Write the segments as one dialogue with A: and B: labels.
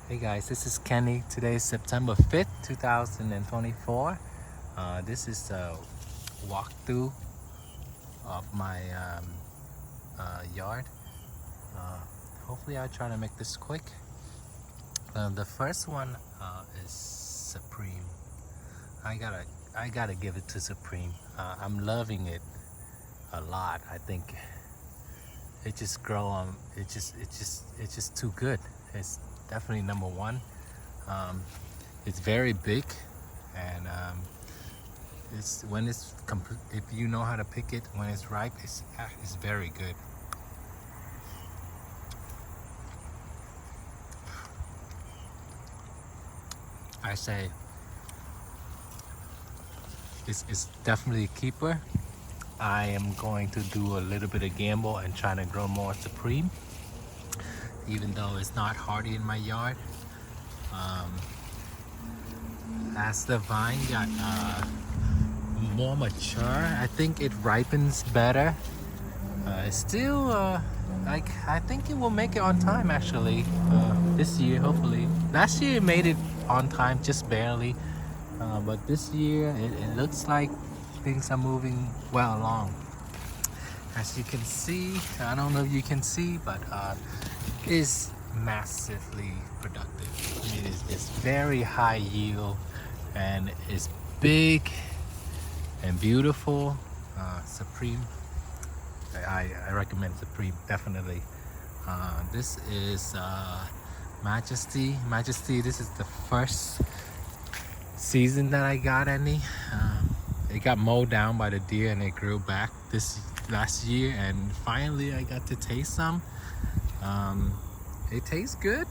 A: Hey guys, this is Kenny. Today is September 5th, 2024. This is a walkthrough of my yard. Uh, Hopefully I'll try to make this quick. The first one is Supreme. I gotta give it to Supreme. I'm loving it a lot. I think it just grow on. It's just too good. It's definitely number one. It's very big, and it's when it's complete. If you know how to pick it when it's ripe, it's very good. I say it's definitely a keeper. I am going to do a little bit of gamble and trying to grow more Supreme, even though it's not hardy in my yard. As the vine got more mature, I think it ripens better. It's still I think it will make it on time actually this year, hopefully. Last year it made it on time, just barely, but this year it looks like things are moving well along. As you can see, I don't know if you can see, but it's massively productive. I mean, it's very high yield and it's big and beautiful. Supreme, I recommend Supreme definitely. This is Majesty. This is the first season that I got any. It got mowed down by the deer and it grew back this last year, and finally I got to taste some. It tastes good.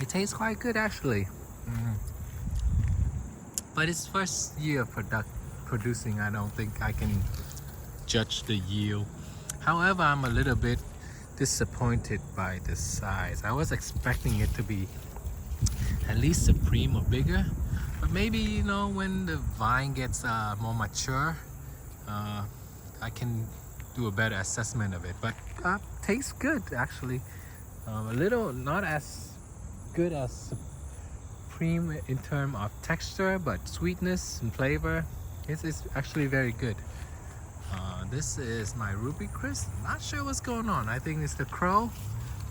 A: It tastes quite good actually. But it's first year of producing. I don't think I can judge the yield. However, I'm a little bit disappointed by the size. I was expecting it to be at least Supreme or bigger, but maybe, you know, when the vine gets more mature, I can do a better assessment of it. But tastes good actually. A little not as good as Supreme in terms of texture, but sweetness and flavor, it's actually very good. This is my RubyCrisp. Not sure what's going on. I think it's the crow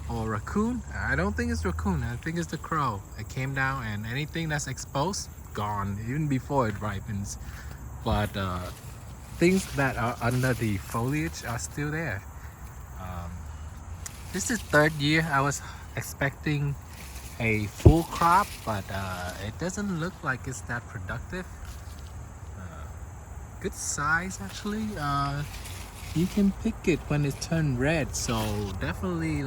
A: or raccoon. I don't think it's raccoon. I think it's the crow. It came down and anything that's exposed, gone, even before it ripens. But things that are under the foliage are still there. This is third year. I was expecting a full crop, but it doesn't look like it's that productive. Good size actually. You can pick it when it turned red, so definitely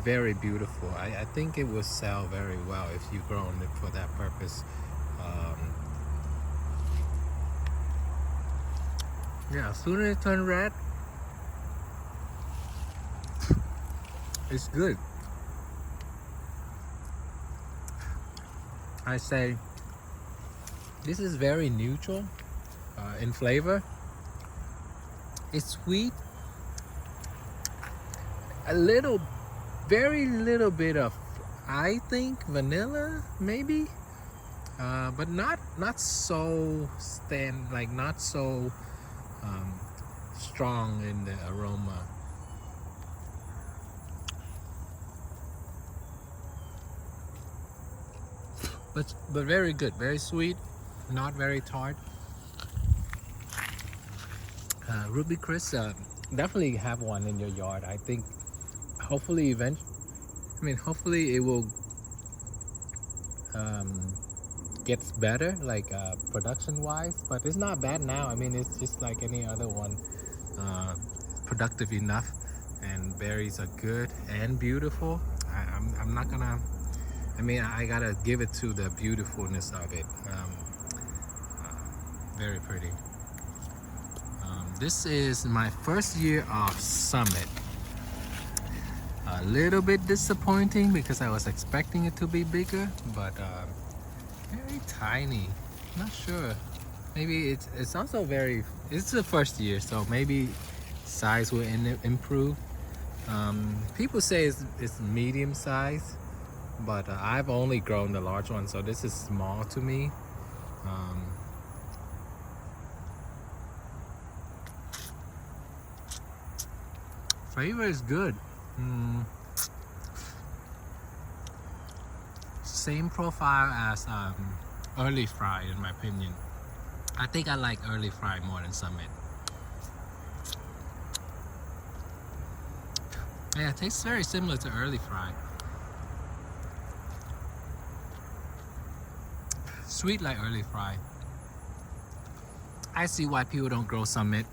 A: very beautiful. I think it will sell very well if you've grown it for that purpose. Yeah, as soon as it turned red, it's good. I say this is very neutral in flavor. It's sweet, a little, very little bit of, I think, vanilla maybe, but not so not so strong in the aroma. But very good, very sweet, not very tart. RubyCrisp, definitely have one in your yard. I think hopefully hopefully it will gets better, like production wise, but it's not bad now. I mean, it's just like any other one, productive enough, and berries are good and beautiful. I'm not gonna, I mean, I gotta give it to the beautifulness of it. Very pretty. This is my first year of Summit. A little bit disappointing because I was expecting it to be bigger, but very tiny. Not sure. maybe it's also very, it's the first year, so maybe size will improve. People say it's medium size, but I've only grown the large one, so this is small to me. Flavor is good. Same profile as early fry, in my opinion. I think I like early fry more than Summit. Yeah, it tastes very similar to early fry. Sweet like early fry. I see why people don't grow Summit.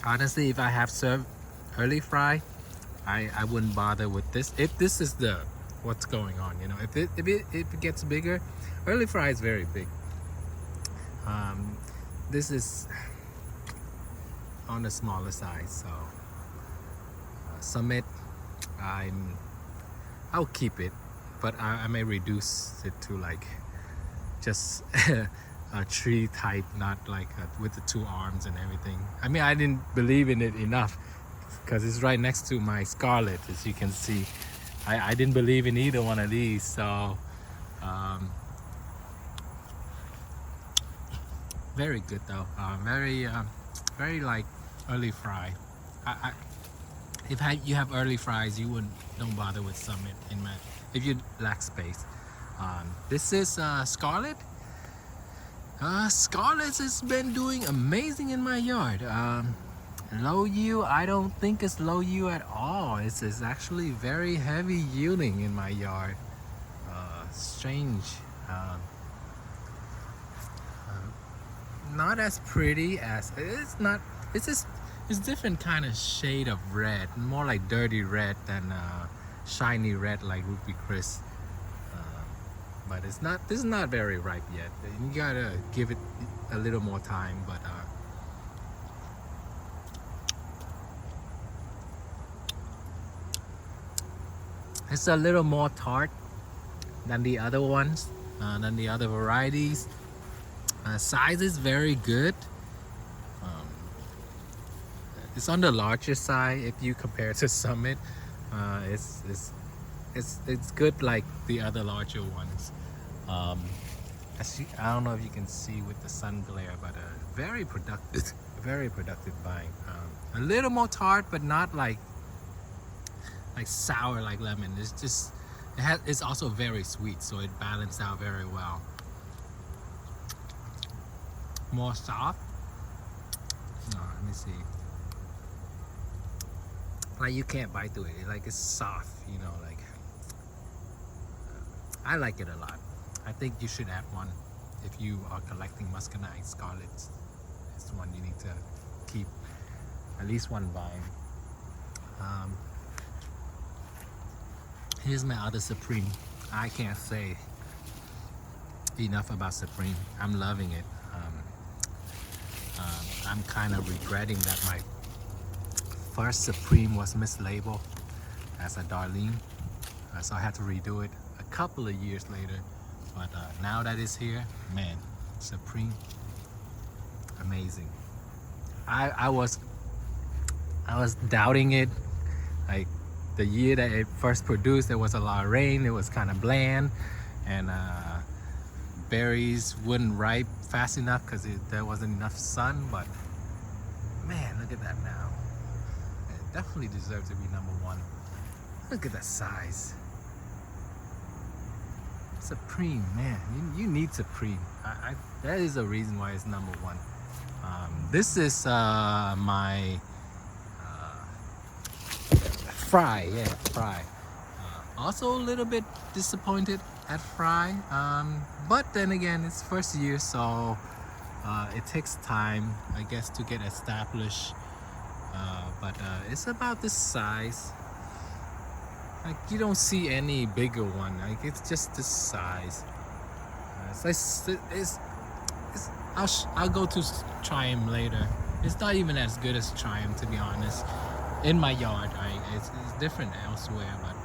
A: Honestly, if I have served early fry, I wouldn't bother with this. If this is the what's going on, you know, if it gets bigger, early fry is very big. This is on the smaller side, so Summit, I'll keep it, but I may reduce it to like just a tree type, not like with the 2 arms and everything. I mean, I didn't believe in it enough because it's right next to my Scarlett, as you can see. I didn't believe in either one of these, so very good though. Very like early fry. If you have early fries, don't bother with Summit if you lack space. This is Scarlett. Scarlett has been doing amazing in my yard. Low yield, I don't think it's low yield at all. It's actually very heavy yielding in my yard. Strange. Not as pretty as it's not. It's different kind of shade of red, more like dirty red than shiny red like RubyCrisp. But it's not. This is not very ripe yet. You gotta give it a little more time. But it's a little more tart than the other ones, than the other varieties. Size is very good. It's on the larger side if you compare to Summit. It's good like the other larger ones. I don't know if you can see with the sun glare, but very productive, very productive vine. A little more tart, but not like sour like lemon. It's just it's also very sweet, so it balanced out very well. More soft. Let me see. Like you can't bite through it. Like it's soft, you know. Like I like it a lot. I think you should have one if you are collecting Muscadine Scarlets. It's the one you need to keep. At least one vine. Here's my other Supreme. I can't say enough about Supreme. I'm loving it. I'm kind of regretting that my first Supreme was mislabeled as a Darlene, so I had to redo it a couple of years later. But now that it's here, man, Supreme, amazing. I was doubting it. Like the year that it first produced, there was a lot of rain. It was kind of bland, and berries wouldn't ripe fast enough because there wasn't enough sun. But man, look at that now. It definitely deserves to be #1. Look at that size. Supreme, man, you need Supreme. That is a reason why it's #1. This is my fry, yeah, fry. Also a little bit disappointed at fry, but then again, it's first year, so it takes time, I guess, to get established. But it's about this size. Like you don't see any bigger one. Like it's just this size. I'll go to try him later. It's not even as good as Triumph, to be honest. In my yard, it's different elsewhere, but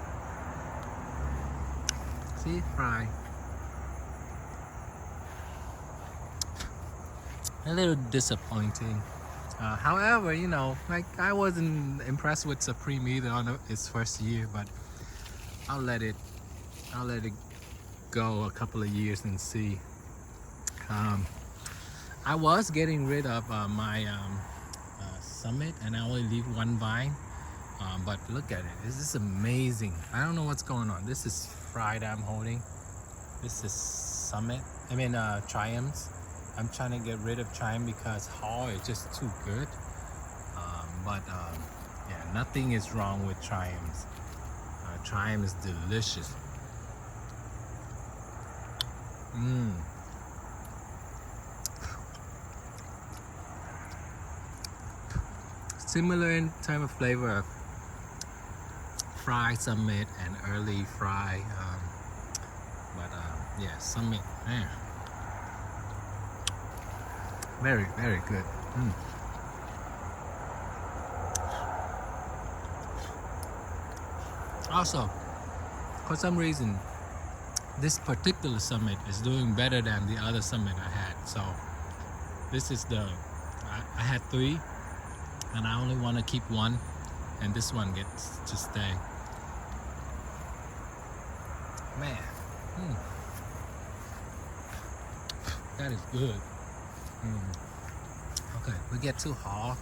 A: see, fry. a little disappointing. However, you know, like I wasn't impressed with Supreme either on its first year, but I'll let it I'll let it go a couple of years and see. Um, I was getting rid of my Summit, and I only leave one vine. But look at it. This is amazing. I don't know what's going on. This is Fried I'm holding. This is Summit. I mean Triumphs. I'm trying to get rid of Triumph because Hall is just too good. Yeah, nothing is wrong with Triumphs. Triumph is delicious. Similar in terms of flavor of Fry Summit and early Fry, yeah, Summit, man, very good. Also, for some reason, this particular Summit is doing better than the other Summit I had. So this is I had 3, and I only want to keep 1, and this one gets to stay. Man, that is good. Okay, we get to Hall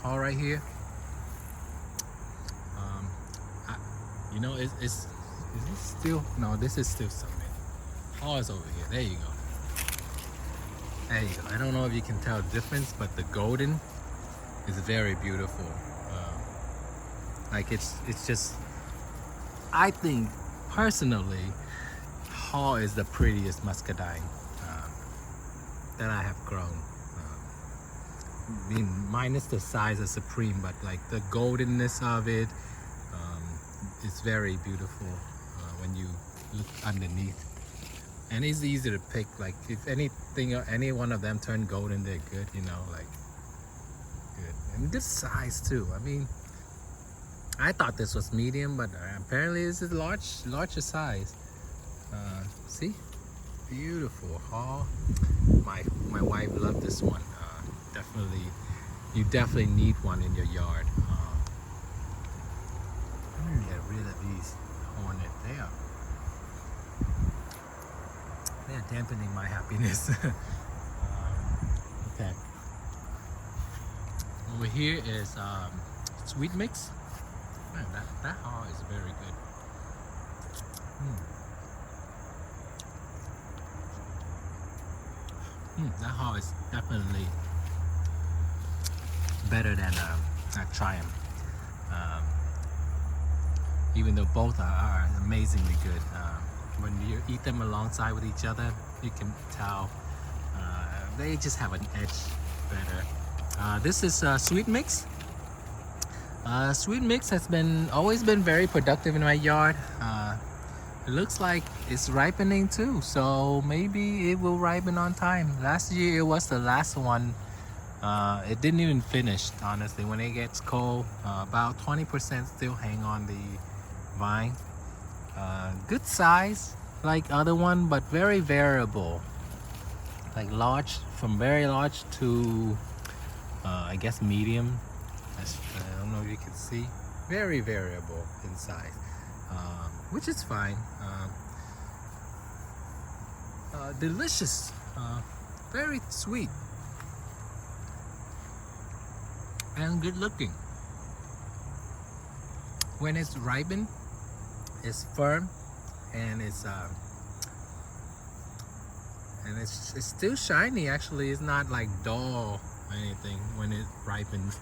A: right here. You know, is this still? No, this is still Summit. Hall is over here. There you go. There you go. I don't know if you can tell the difference, but the golden is very beautiful. Like it's just, I think personally, Hall is the prettiest muscadine that I have grown. I mean, minus the size of Supreme, but like the goldenness of it, it's very beautiful when you look underneath. And it's easy to pick. Like if anything, any one of them turn golden, they're good. You know, like good and good size too. I mean, I thought this was medium, but apparently this is larger size. See, beautiful Hall. My wife loved this one. Definitely, you definitely need one in your yard. I'm gonna get rid of these hornet. They're dampening my happiness. Okay. Over here is SweetMix. Man, that Hall is very good. That Hall is definitely better than Triumph. Even though both are amazingly good. When you eat them alongside with each other, you can tell they just have an edge better. This is SweetMix. SweetMix has always been very productive in my yard. It looks like it's ripening too, so maybe it will ripen on time. Last year it was the last one. It didn't even finish, honestly. When it gets cold, about 20% still hang on the vine. Good size like other one, but very variable. Like large, from very large to I guess medium. I don't know if you can see. Very variable in size, which is fine. Delicious, very sweet, and good looking. When it's ripened, it's firm, and it's still shiny. Actually, it's not like dull or anything when it ripens.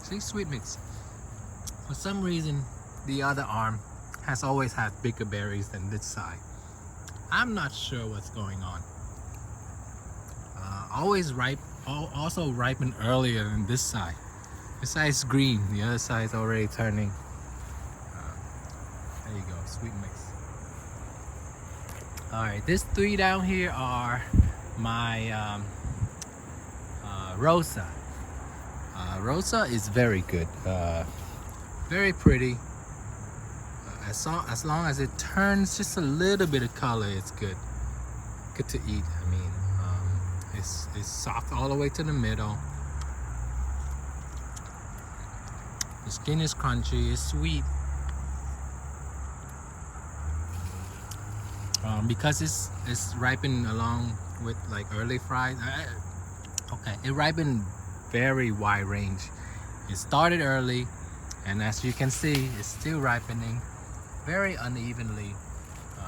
A: See, SweetMix. For some reason, the other arm has always had bigger berries than this side. I'm not sure what's going on. Always also ripen earlier than this side. This side is green, the other side is already turning. There you go, SweetMix. Alright, these 3 down here are my Rosa. Rosa is very good, very pretty. as long as it turns just a little bit of color, it's good to eat. I mean, it's soft all the way to the middle. The skin is crunchy, it's sweet. Because it's ripened along with like early fries. Okay, it ripened very wide range. It started early, and as you can see, it's still ripening very unevenly,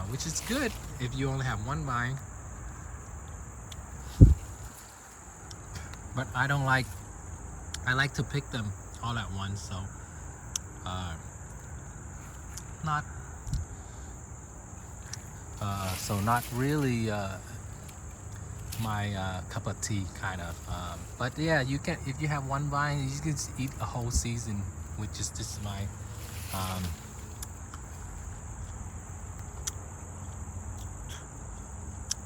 A: which is good if you only have one vine. But I don't like. I like to pick them all at once, so not really my cup of tea kind of. But yeah, you can, if you have one vine, you can just eat a whole season with just this vine.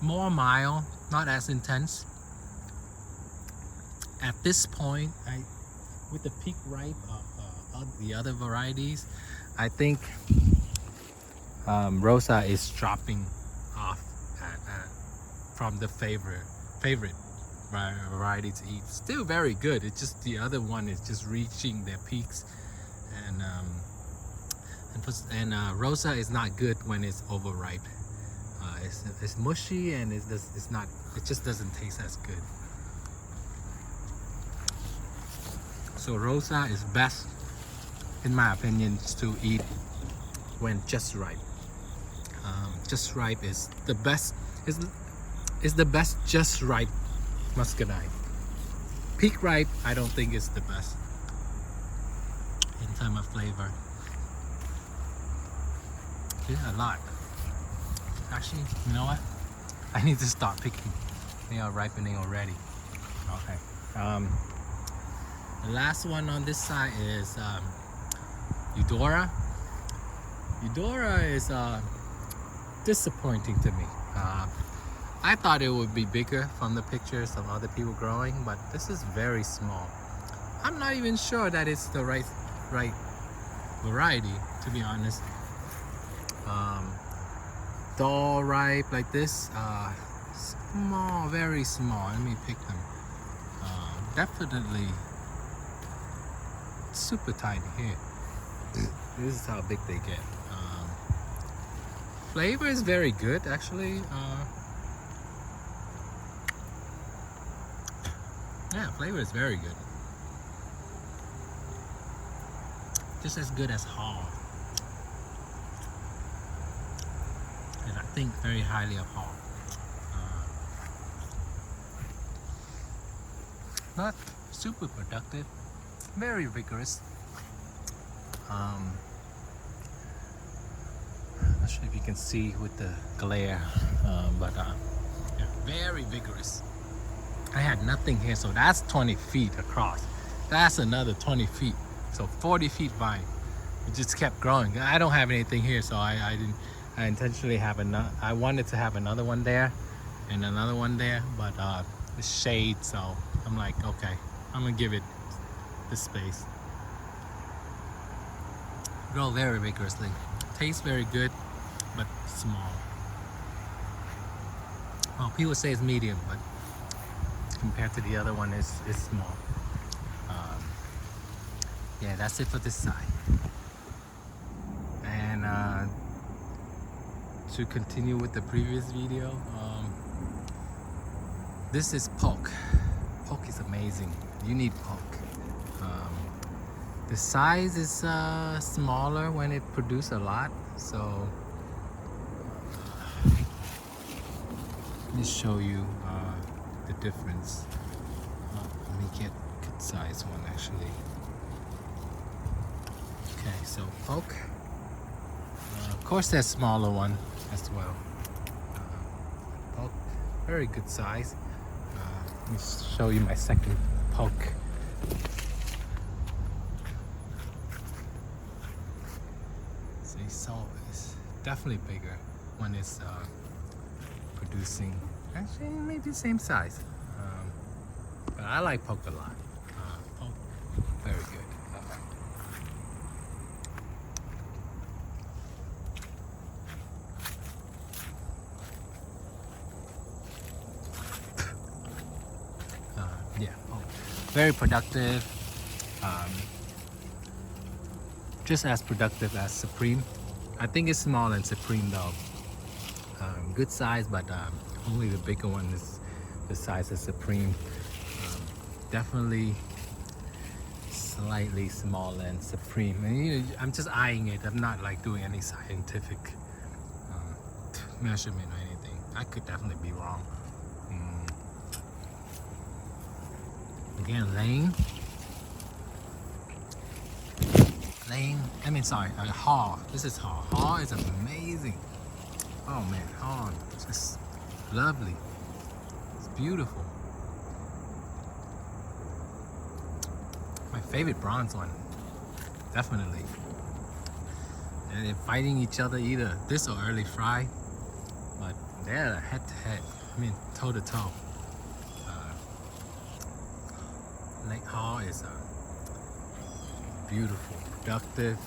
A: More mild, not as intense. At this point, with the peak ripe of the other varieties, I think Rosa is dropping off from the favorite variety to eat. Still very good. It's just the other one is just reaching their peaks, and Rosa is not good when it's overripe. It's mushy and it's not. It just doesn't taste as good. So Rosa is best, in my opinion, to eat when just ripe. Just ripe is the best. Is the best just ripe muscadine. Peak ripe, I don't think is the best in terms of flavor. Yeah, a lot. Actually, you know what? I need to start picking. They are ripening already. Okay. The last one on this side is Eudora. Eudora is disappointing to me. I thought it would be bigger from the pictures of other people growing, but this is very small. I'm not even sure that it's the right variety, to be honest. Dull ripe like this, small, very small. Let me pick them. Definitely super tiny here. This is how big they get. Flavor is very good, actually. Yeah, flavor is very good. Just as good as Hall. And I think very highly of Hall. Not super productive, very vigorous. Not sure if you can see with the glare, but yeah, very vigorous. I had nothing here, so that's 20 feet across. That's another 20 feet, so 40 feet vine. It just kept growing. I don't have anything here, so I didn't. I intentionally have another. I wanted to have another one there, and another one there, but it's shade, so I'm like, okay, I'm gonna give it the space. Grow very vigorously. Tastes very good, but small. Well, people say it's medium, but compared to the other one, it's small. Yeah, that's it for this side. And to continue with the previous video, this is Paulk. Paulk is amazing. You need Paulk. The size is smaller when it produces a lot, so let me show you the difference. Let me get good size one actually. Okay, so Paulk. Of course, there's smaller one as well. Paulk, very good size. Let me show you my second Paulk. See, so it's definitely bigger when it's producing. Actually, maybe the same size. But I like Paulk a lot. Paulk, very good. very productive. Just as productive as Supreme. I think it's smaller than Supreme though. Good size, but only the bigger one is the size of Supreme. Definitely slightly smaller than Supreme. And you know, I'm just eyeing it. I'm not like doing any scientific measurement or anything. I could definitely be wrong. Again, Lane. I mean, sorry, Haw. This is Haw. Haw is amazing. Oh man, Haw, just lovely. It's beautiful. My favorite bronze one, definitely. And they're fighting each other either this or early fry, but they're head to head. I mean, toe to toe. Lake Haw is beautiful, productive,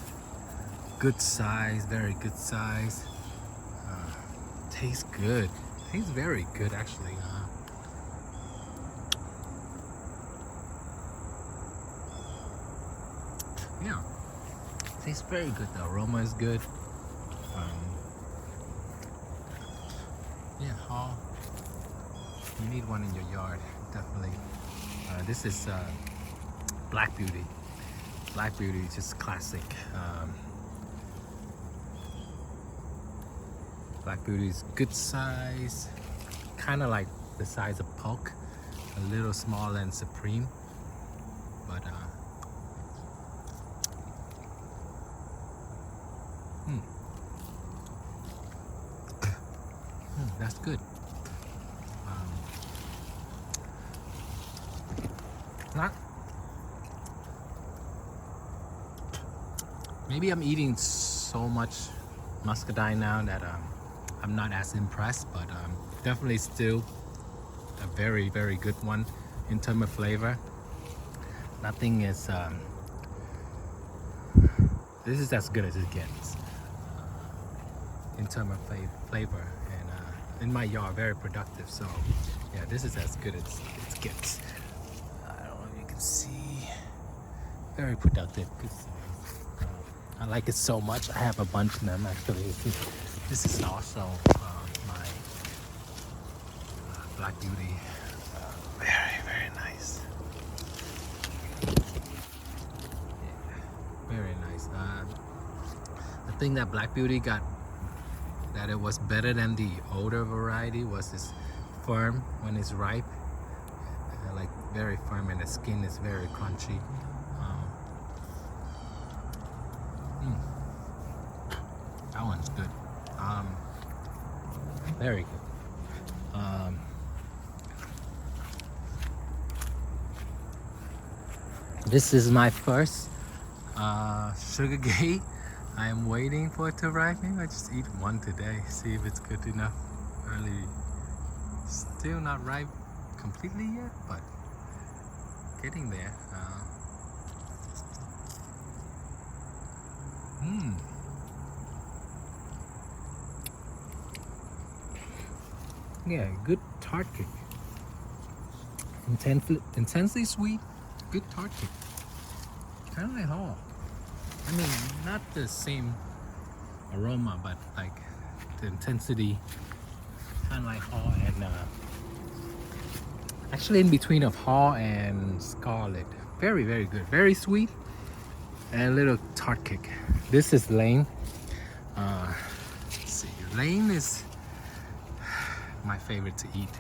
A: good size, very good size. Tastes good. Tastes very good actually. Yeah, tastes very good. The aroma is good. Yeah, Haw. You need one in your yard, definitely. This is Black Beauty. Black Beauty is just classic. Black Beauty is good size, kind of like the size of Paulk, a little smaller than Supreme, but that's good. Not. Maybe I'm eating so much Muscadine now that I'm not as impressed, but definitely still a very, very good one in terms of flavor. Nothing is. This is as good as it gets in terms of flavor, and in my yard, very productive. So yeah, this is as good as it gets. I don't know if you can see. Very productive. Good. I like it so much. I have a bunch of them actually. This is also my Black Beauty. Very, very nice. Yeah, very nice. The thing that Black Beauty got, that it was better than the older variety, was this firm when it's ripe. Like very firm, and the skin is very crunchy. That one's good. Very good. This is my first SugarGate. I am waiting for it to ripen. I just eat one today, see if it's good enough. Early, still not ripe completely yet, but getting there. Yeah, good tart cake. Intensely sweet, good tart cake. Kind of like Haw. I mean, not the same aroma, but like the intensity, kind of like Haw and actually in between of Haw and Scarlett. Very, very good. Very sweet and a little tart cake. This is Lane. Let's see. Lane is my favorite to eat.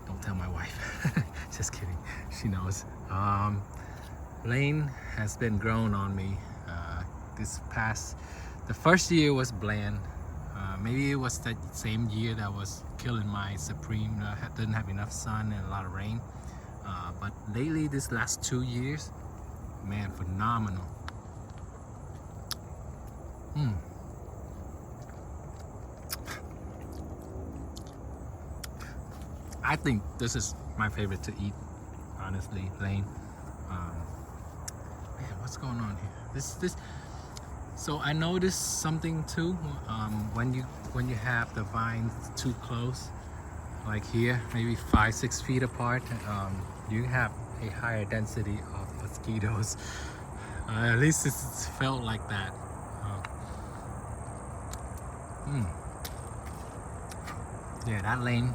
A: Don't tell my wife. Just kidding. She knows. Lane has been grown on me. The first year was bland. Maybe it was that same year that was killing my Supreme. Didn't have enough sun and a lot of rain. But lately, this last 2 years, man, phenomenal. I think this is my favorite to eat, honestly, Lane. Man, what's going on here? So I noticed something too. When you have the vines too close, like here, maybe 5-6 feet apart, you have a higher density of mosquitoes. At least it's felt like that. Yeah, that lane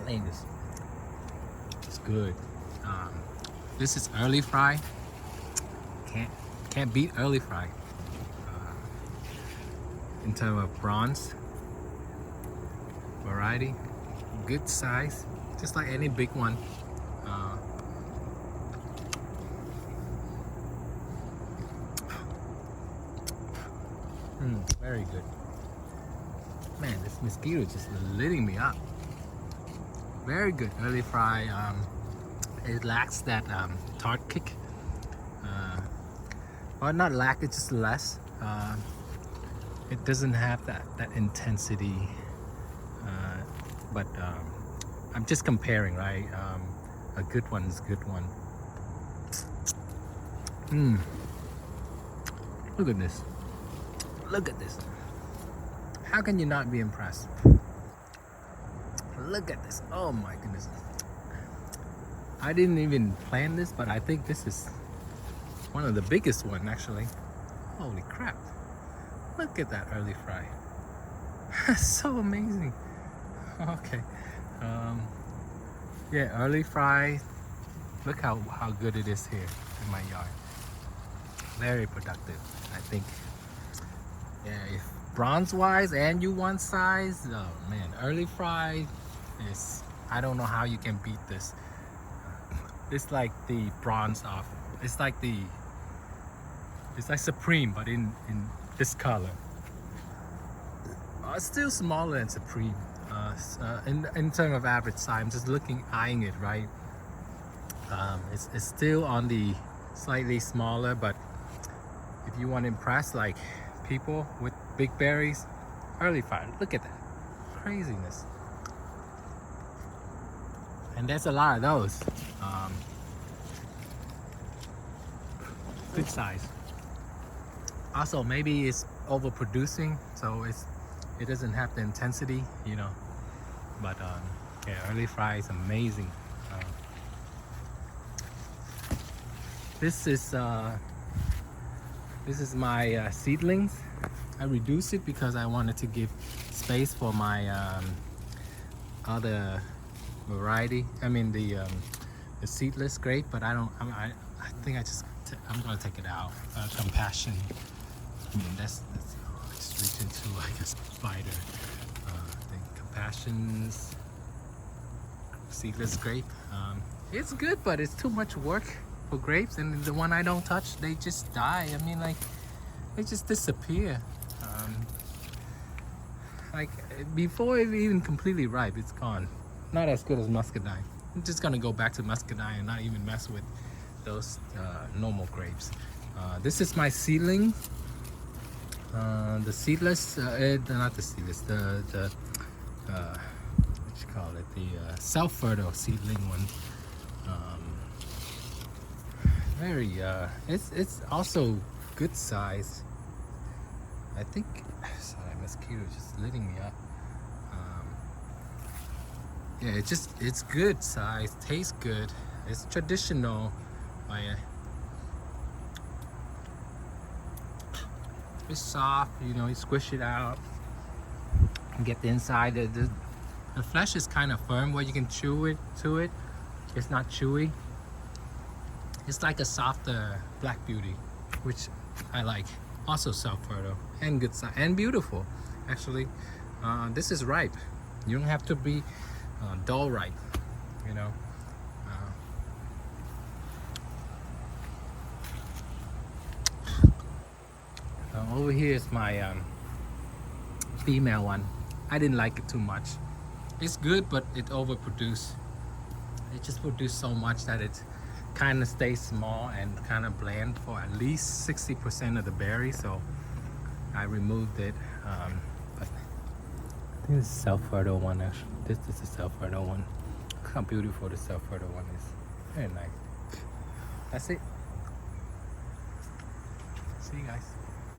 A: is good. This is early fry. Can't beat early fry. In terms of bronze variety, good size, just like any big one. Very good. Man, this mosquito is just lighting me up. Very good early fry. It lacks that tart kick. Or not lack, it's just less. It doesn't have that intensity. But I'm just comparing, right? A good one is a good one. Look at this. Look at this. How can you not be impressed? Look at this. Oh my goodness. I didn't even plan this, but I think this is one of the biggest one actually. Holy crap. Look at that early fry. So amazing. Okay. Yeah, early fry. Look how good it is here in my yard. Very productive, I think. Yeah, if bronze wise and you want size, oh man, early fry is, I don't know how you can beat this. It's like the bronze of, it's like Supreme, but in this color. It's still smaller than Supreme. In terms of average size, I'm just eyeing it, right? It's still on the slightly smaller, but if you want to impress like people with big berries, early fry, look at that craziness. And there's a lot of those. Good size. Also, maybe it's overproducing, so it doesn't have the intensity, you know. But yeah, early fry is amazing. This is my seedlings. I reduced it because I wanted to give space for my other variety. I mean the seedless grape, but I think I'm gonna take it out. Compassion. I mean that's I just reached into like a spider. The Compassion's seedless grape. It's good, but it's too much work for grapes, and the one I don't touch, they just die. I mean, like, they just disappear. Like before it even completely ripe, it's gone. Not as good as Muscadine. I'm just gonna go back to Muscadine and not even mess with those normal grapes. This is my seedling. The seedless, not the seedless, the what you call it, the self-fertile seedling one. Very it's also good size. I think, sorry, mosquito just lighting me up. Yeah, it's good size, tastes good. It's traditional. It's soft, you know, you squish it out and get the inside. The flesh is kind of firm where you can chew it to it. It's not chewy. It's like a softer Black Beauty, which I like. Also self-fertile and good size and beautiful. Actually, this is ripe. You don't have to be dull ripe, you know. Over here is my female one. I didn't like it too much. It's good, but it overproduced. It just produced so much that it kind of stays small and kind of bland for at least 60% of the berry. So I removed it. But I think this is self-fertile one actually. This is a self-fertile one. Look how beautiful the self-fertile one is. Very nice. That's it. See you guys.